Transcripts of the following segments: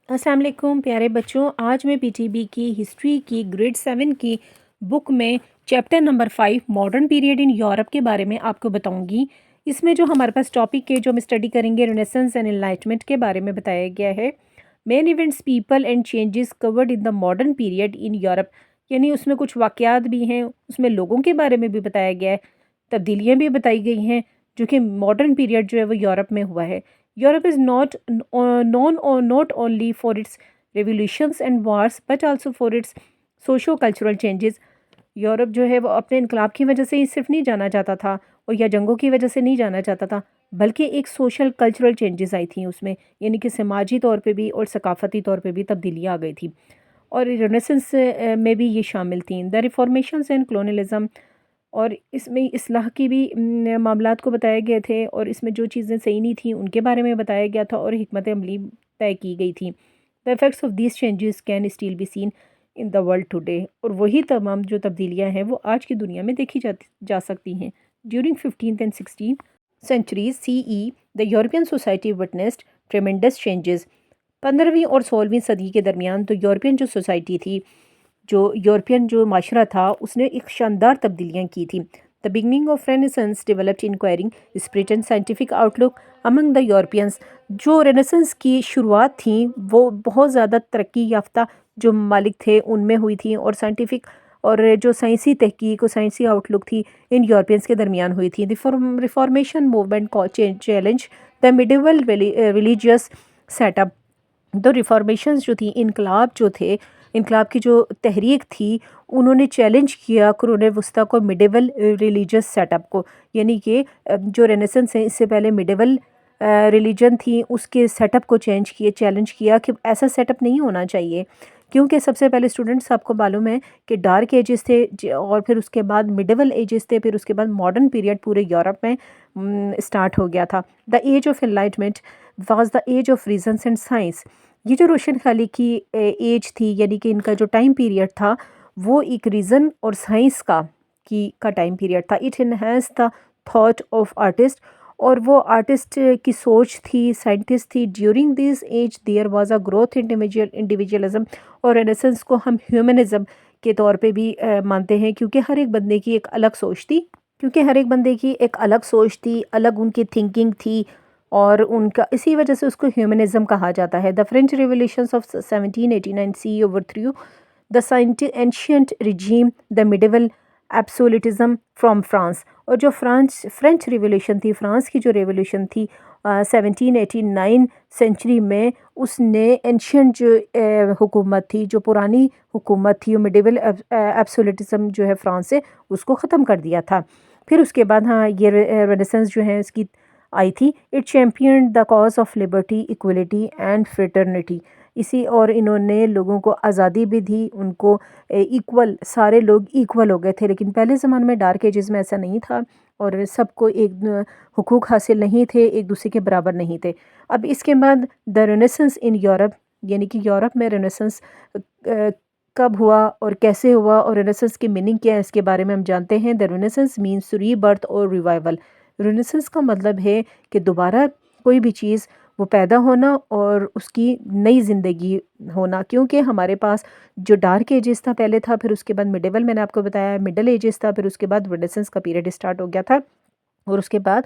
अस्सलाम वालेकुम प्यारे बच्चों। आज मैं पीटीबी की हिस्ट्री की ग्रेड 7 की बुक में chapter number 5 modern period in Europe के बारे में आपको बताऊंगी। इसमें जो हमारे पास टॉपिक है जो हम स्टडी करेंगे रेनेसेंस एंड एनलाइटमेंट के बारे में बताया गया है। Main events people and changes covered in the modern period in Europe, यानी उसमें कुछ वाक़यात भी हैं, उसमें लोगों के बारे में भी बताया गया है, तब्दीलियाँ भी बताई गई हैं जो कि मॉडर्न पीरियड जो है वो यूरोप में हुआ है। Europe is not only for its revolutions and wars but also for its socio-cultural changes. Europe जो है वो अपने इनकलाब की वजह से ही सिर्फ नहीं जाना जाता था और या जंगों की वजह से नहीं जाना जाता था, बल्कि एक सोशल कल्चरल चेंजेस आई थी उसमें, यानी कि समाजी तौर पे भी और सकाफती तौर पे भी तब्दीलियाँ आ गई थी। और रेनेसेंस में भी ये शामिल थी द रिफॉर्मेशंस एंड कलोनियलिज्म। और इसमें इस्लाह की भी मामलात को बताए गए थे और इसमें जो चीज़ें सही नहीं थी उनके बारे में बताया गया था और हिकमत अमली तय की गई थी। The effects of these changes can still be seen in the world today. और वही तमाम जो तब्दीलियाँ हैं वो आज की दुनिया में देखी जा सकती हैं। During 15th and 16th centuries CE the European society witnessed tremendous changes. 15वीं और 16वीं सदी के दरमियान तो यूरोपियन जो सोसाइटी थी, जो यूरोपियन जो माशरा था, उसने एक शानदार तब्दीलियाँ की थी। The beginning of renaissance developed enquiring spirit and scientific outlook among the Europeans. जो रेनेसेंस की शुरुआत थी वो बहुत ज़्यादा तरक्की याफ्ता जो ममालिक थे उनमें हुई थी, और साइंटिफिक और जो साइंसी तहकीक और साइंसी आउटलुक थी इन यूरोपियंस के दरमियान हुई थी। Reformation movement challenge the medieval religious setup. तो रिफॉर्मेशंस जो थी, इनकलाब जो थे, इनकलाब की जो तहरीक थी, उन्होंने चैलेंज किया कुरून वस्ता को, मिडिवल रिलीजियस सेटअप को, यानी कि जो रेनेसेंस है इससे पहले मिडिवल रिलीजन थी उसके सेटअप को चैलेंज किया कि ऐसा सेटअप नहीं होना चाहिए। क्योंकि सबसे पहले स्टूडेंट्स, आपको मालूम है कि डार्क एजेस थे और फिर उसके बाद मिडिवल एजेस थे, फिर उसके बाद मॉडर्न पीरियड पूरे यूरोप में स्टार्ट हो गया था। The age of enlightenment was the age of reasons and science. ये जो रोशन खाली की एज थी, यानी कि इनका जो टाइम पीरियड था वो एक रीज़न और साइंस का टाइम पीरियड था। It enhance the thought of artist, और वो आर्टिस्ट की सोच थी, साइंटिस्ट थी। During this age there was a growth individualism. और रेनेसेंस को हम ह्यूमनिज्म के तौर पे भी मानते हैं, क्योंकि हर एक बंदे की एक अलग सोच थी, अलग उनकी थिंकिंग थी, और उनका इसी वजह से उसको ह्यूमनिज्म कहा जाता है। The French revolutions of 1789 C overthrew the ancient regime the medieval absolutism from France. और जो फ्रेंच रिवोल्यूशन थी, फ्रांस की जो रिवोल्यूशन थी 1789 सेंचुरी में, उसने एंशियंट जो हुकूमत थी, जो पुरानी हुकूमत थी, मिडिवल एब्सोल्यूटिज्म जो है फ्रांस से, उसको ख़त्म कर दिया था। फिर उसके बाद हाँ ये रेनेसेंस जो है इसकी आई थी। It champion the cause of liberty, equality and fraternity. इसी और इन्होंने लोगों को आज़ादी भी दी, उनको इक्वल, सारे लोग इक्वल हो गए थे। लेकिन पहले ज़माने में डार्क एजेस में ऐसा नहीं था और सबको एक हुकूक हासिल नहीं थे, एक दूसरे के बराबर नहीं थे। अब इसके बाद द रेनेसेंस इन यूरोप, यानी कि यूरोप में रेनेसेंस कब हुआ और कैसे हुआ और रेनेसेंस की मीनिंग क्या है, इसके बारे में हम जानते हैं। द रेनेसेंस मीन्स रीबर्थ और रिवाइवल। रेनेसेंस का मतलब है कि दोबारा कोई भी चीज़ वो पैदा होना और उसकी नई ज़िंदगी होना। क्योंकि हमारे पास जो डार्क एजेस था पहले था, फिर उसके बाद मिडिवल, मैंने आपको बताया मिडल एजेस था, फिर उसके बाद रेनेसेंस का पीरियड स्टार्ट हो गया था, और उसके बाद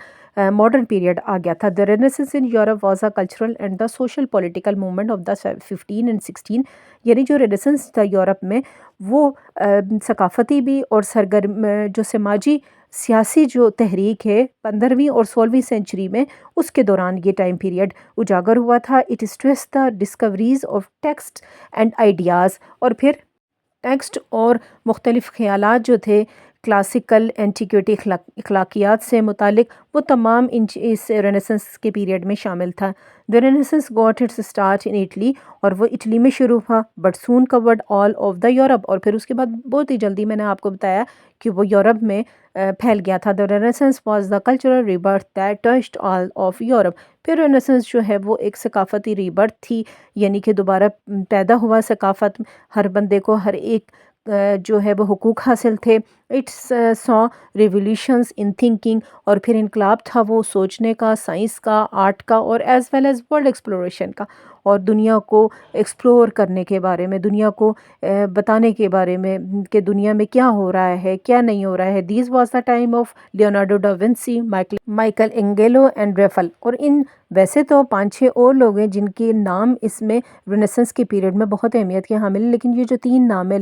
मॉडर्न पीरियड आ गया था। The renaissance in Europe was a cultural and the social political movement of the 15 and 16। यानी जो रेनेसेंस था यूरोप में वो सकाफती भी और सरगर्म जो समाजी सियासी जो तहरीक है 15वीं और 16वीं सेंचुरी में, उसके दौरान ये टाइम पीरियड उजागर हुआ था। It stress the discoveries of text and ideas. और फिर टेक्स्ट और मुख्तलिफ़ ख़यालात जो थे क्लासिकल एंटीक्विटी अखलाकियात से मुतालिक, वो तमाम इस रेनेसेंस के पीरियड में शामिल था। The renaissance got its start in Italy, और वो इटली में शुरू हुआ, but soon covered all of the Europe. और फिर उसके बाद बहुत ही जल्दी मैंने आपको बताया कि वो यूरोप में फैल गया था। The renaissance was the cultural rebirth that touched all of Europe. फिर रेनेसेंस जो है वो एक सकाफती रीबर्थ थी, यानी कि दोबारा पैदा हुआ सकाफत, हर बंदे को हर एक जो है वो हुकूक हासिल थे। It's saw revolutions in thinking, और फिर इनकलाब था वो सोचने का, साइंस का, आर्ट का, और as well as world exploration का। اور دنیا کو ایکسپلور کرنے کے بارے میں، دنیا کو بتانے کے بارے میں کہ دنیا میں کیا ہو رہا ہے کیا نہیں ہو رہا ہے. These was the time of Leonardo da Vinci, Michelangelo and raffle. اور ویسے تو 5-6 اور لوگ ہیں جن کے نام اس میں رینیسنس کے پیریڈ میں بہت اہمیت کے حامل ہیں، لیکن یہ جو 3 نام ہیں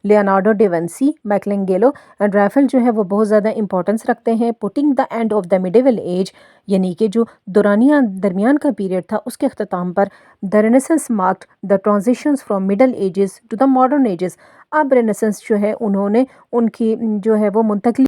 Leonardo da Vinci, Michelangelo and Raphael جو ہے وہ بہت زیادہ امپورٹنس رکھتے ہیں. Putting the end of the medieval age, یعنی کہ جو درمیان کا پیریڈ تھا اس کے اختتام پر the renaissance marked the transitions from middle ages to the modern ages. اب رینیسنس جو ہے انہوں نے ان کی جو ہے وہ منتقلی